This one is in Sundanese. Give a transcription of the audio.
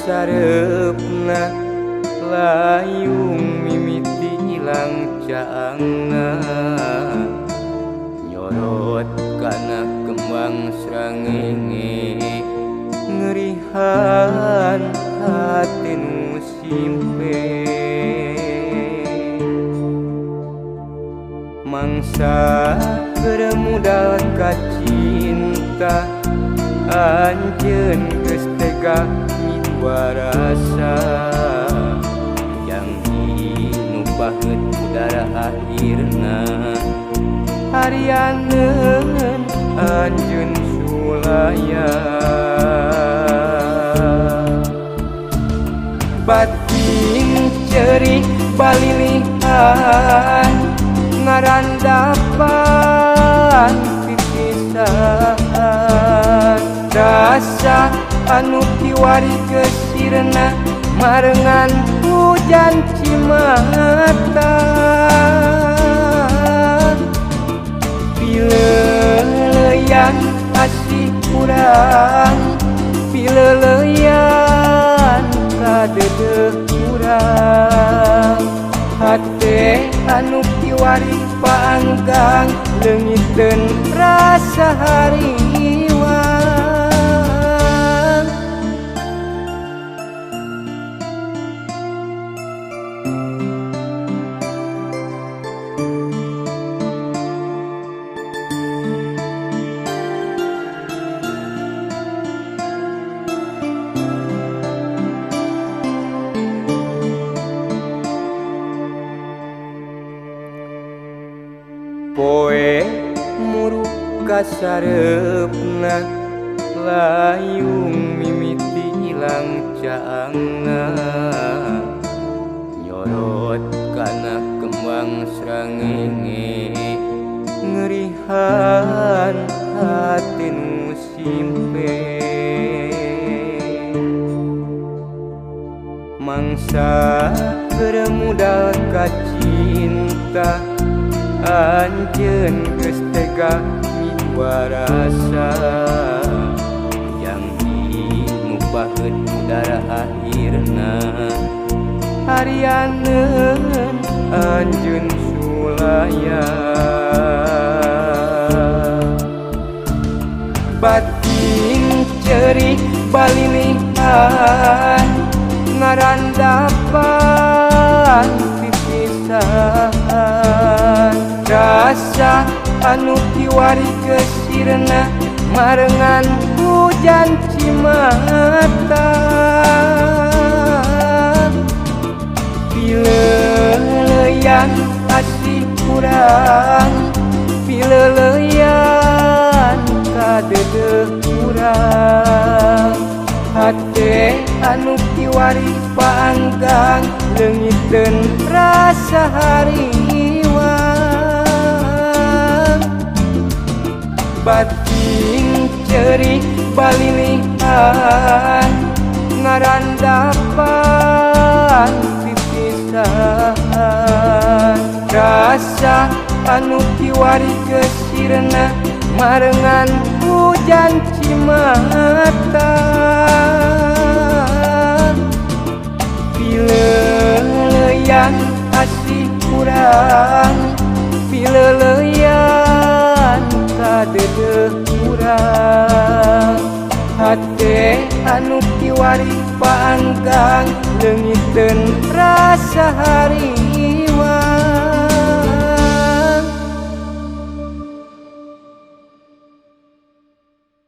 kasarepna layung mimiti ilang caangna nyorot kana kembang srangenge ngerihan hati nu simpe mangsa keremudal kacinta anjeun geus tega miwarasa yang nu baheut udara akhirna harianeun anjeun sulaya batin ceuri balilihan ngarandapan pipisan rasa anu kiwari kesirna marengan hujan cimata pileleyan asih kurang pileleyan kadedeh kurang hate anu kiwari paanggang leungiteun rasa hariwang poe muruk kasarepna layung mimiti ilang caangna nyorot kana kembang srangenge ngerihan hati nu simpe mangsa keremudal kacinta anjeun geus tega miwarasa yang nu baheut udara akhirna harianeun anjeun sulaya batin ceuri balilihan ngarandapan pipisan rasa anu kiwari kesirna marengan hujan cimata pileleyan asih kurang pileleyan kadedeh kurang hate anu kiwari paanggang leungiteun rasa hariwang batin ceuri balilihan ngarandapan pipisan rasa anu kiwari kesirna marengan hujan cimata pileleyan asih kurang pileleyan kadedeh kurang hate anu kiwari paanggang leungiteun rasa hari